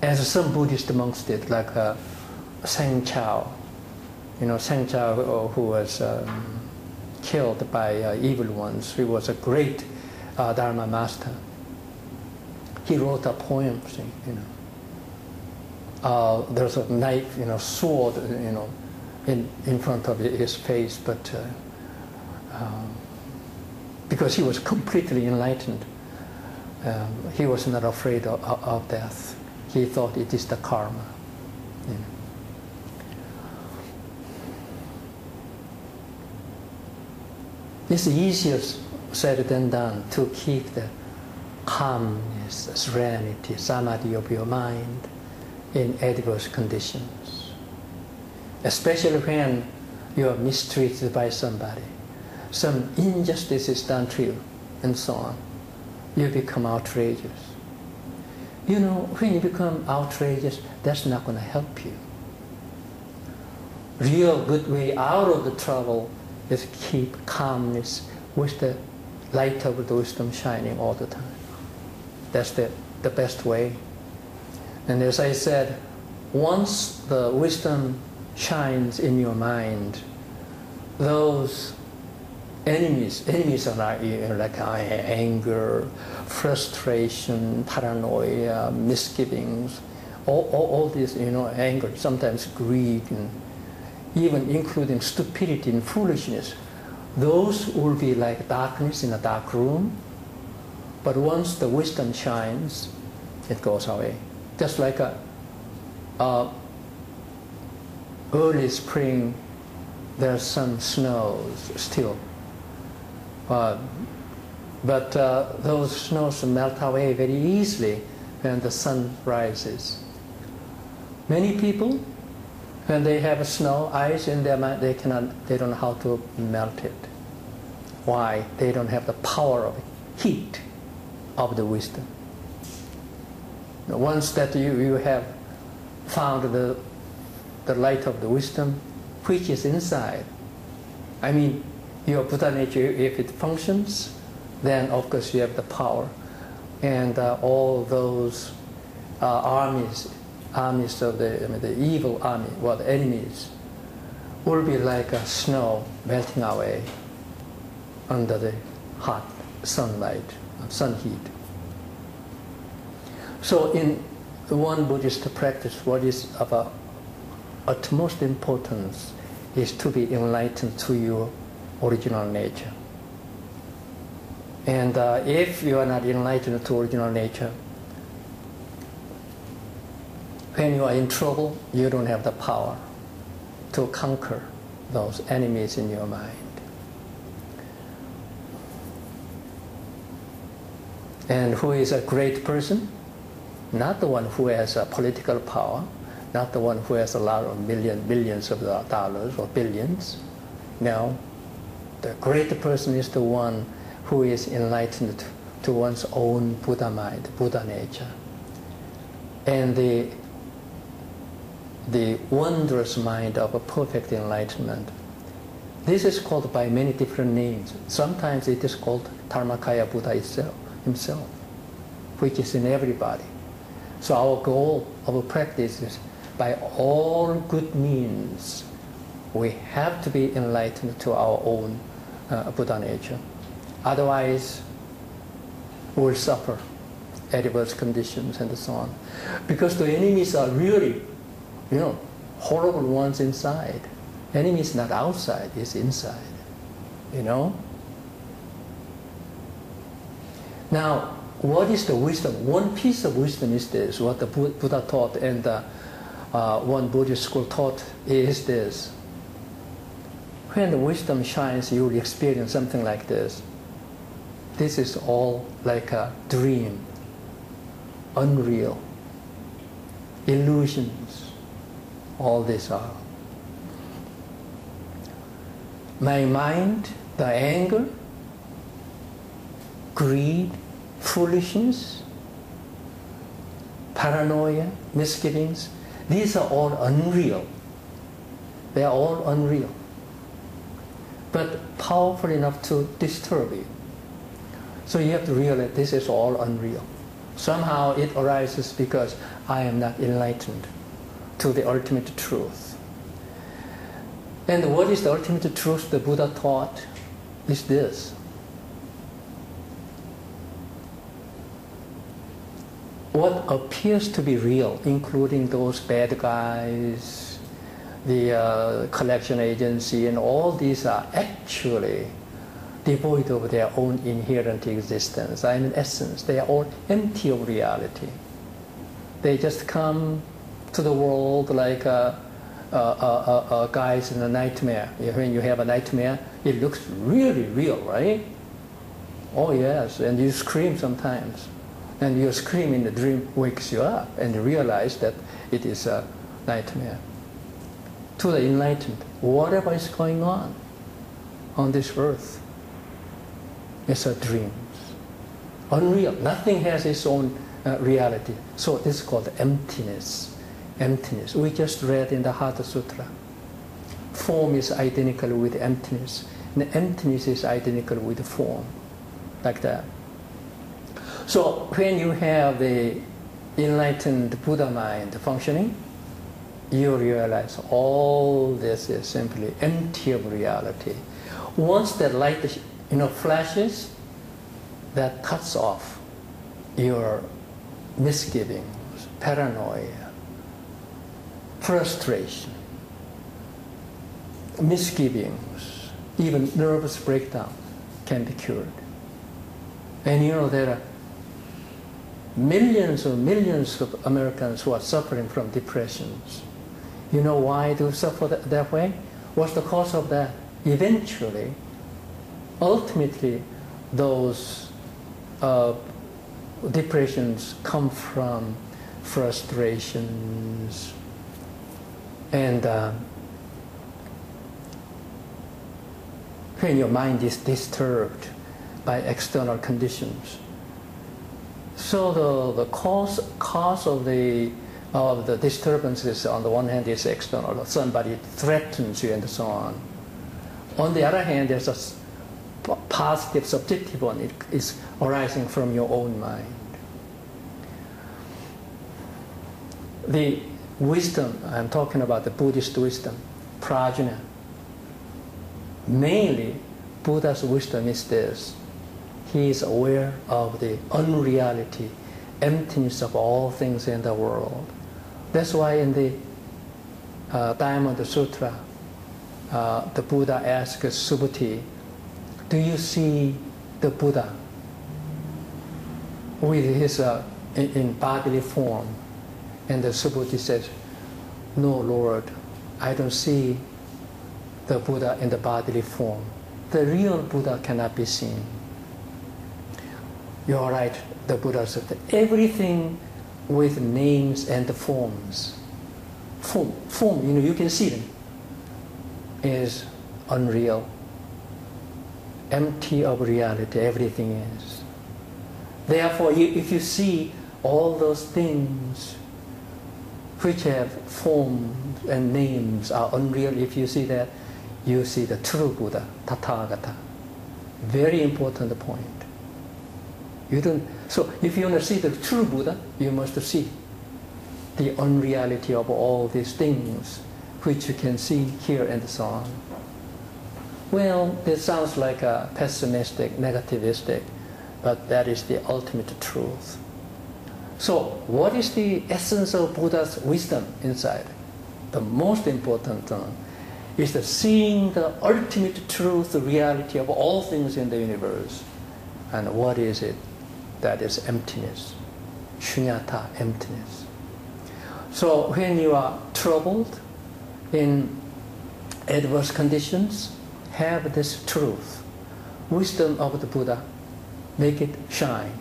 as some Buddhist monks did, like Sang Chao. You know, Sang Chao, who was killed by evil ones. He was a great Dharma master. He wrote a poem, you know. There's a knife, you know, sword, you know, in front of his face, but because he was completely enlightened, he was not afraid of death. He thought it is the karma. You know. It's easier said than done to keep the calmness, serenity, samadhi of your mind in adverse conditions. Especially when you are mistreated by somebody, some injustice is done to you, and so on. You become outrageous. You know, when you become outrageous, that's not going to help you. Real good way out of the trouble is keep calmness with the light of the wisdom shining all the time. That's the best way. And as I said, once the wisdom shines in your mind, those enemies are like anger, frustration, paranoia, misgivings, all this, you know, anger, sometimes greed, and even including stupidity and foolishness. Those will be like darkness in a dark room, but once the wisdom shines, it goes away. Just like early spring, there's some snows still. But those snows melt away very easily when the sun rises. Many people, when they have snow, ice in their mind, they don't know how to melt it. Why? They don't have the power of heat of the wisdom. Once that you have found the light of the wisdom, which is inside, I mean, your Buddha nature, if it functions, then of course you have the power. And all those armies of the evil army, well, the enemies, will be like snow melting away under the hot sunlight, sun heat. So in one Buddhist practice, what is of utmost importance is to be enlightened to your original nature. And if you are not enlightened to original nature, when you are in trouble, you don't have the power to conquer those enemies in your mind. And who is a great person? Not the one who has political power, not the one who has a lot of billions of dollars or billions. No, the great person is the one who is enlightened to one's own Buddha mind, Buddha nature. And the wondrous mind of a perfect enlightenment. This is called by many different names. Sometimes it is called Dharmakaya Buddha himself, which is in everybody. So our goal of a practice is, by all good means, we have to be enlightened to our own Buddha nature. Otherwise, we'll suffer adverse conditions and so on. Because the enemies are really, you know, horrible ones inside. Enemy is not outside, it's inside, you know. Now, what is the wisdom? One piece of wisdom is this, what the Buddha taught and one Buddhist school taught is this. When the wisdom shines, you will experience something like this. This is all like a dream, unreal, illusions, all these are. My mind, the anger, greed, foolishness, paranoia, misgivings, these are all unreal. They are all unreal, but powerful enough to disturb you. So you have to realize this is all unreal. Somehow it arises because I am not enlightened to the ultimate truth. And what is the ultimate truth the Buddha taught? Is this. What appears to be real, including those bad guys, the collection agency, and all these are actually devoid of their own inherent existence. In essence, they are all empty of reality. They just come to the world like guys in a nightmare. When you have a nightmare, it looks really real, right? Oh yes, and you scream sometimes. And your scream in the dream wakes you up and you realize that it is a nightmare. To the enlightened, whatever is going on this earth is a dream. Unreal. Nothing has its own reality. So this is called emptiness. Emptiness. We just read in the Hatha Sutra. Form is identical with emptiness. And emptiness is identical with form. Like that. So when you have the enlightened Buddha mind functioning, you realize all this is simply empty of reality. Once that light flashes, that cuts off your misgivings, paranoia, frustration, misgivings, even nervous breakdown can be cured. And there are millions of Americans who are suffering from depressions. You know why they suffer that way? What's the cause of that? Eventually, ultimately, those depressions come from frustrations and when your mind is disturbed by external conditions. So the cause of the disturbances on the one hand is external. Somebody threatens you and so on. On the other hand, there's a positive, subjective one. It is arising from your own mind. The wisdom, I'm talking about the Buddhist wisdom, prajna. Mainly, Buddha's wisdom is this. He is aware of the unreality, emptiness of all things in the world. That's why in the Diamond Sutra, the Buddha asks Subhuti, do you see the Buddha with his in bodily form? And the Subhuti says, no, Lord, I don't see the Buddha in the bodily form. The real Buddha cannot be seen. You're right, the Buddha said, everything with names and forms. Form, you can see them, is unreal, empty of reality, everything is. Therefore, if you see all those things which have forms and names are unreal, if you see that, you see the true Buddha, Tathagata. Very important point. So if you want to see the true Buddha, you must see the unreality of all these things which you can see, hear, and so on. Well, this sounds like a pessimistic, negativistic, but that is the ultimate truth. So what is the essence of Buddha's wisdom inside? The most important one is the seeing the ultimate truth, the reality of all things in the universe. And what is it? That is emptiness. Shunyata, emptiness. So when you are troubled in adverse conditions, have this truth. Wisdom of the Buddha, make it shine.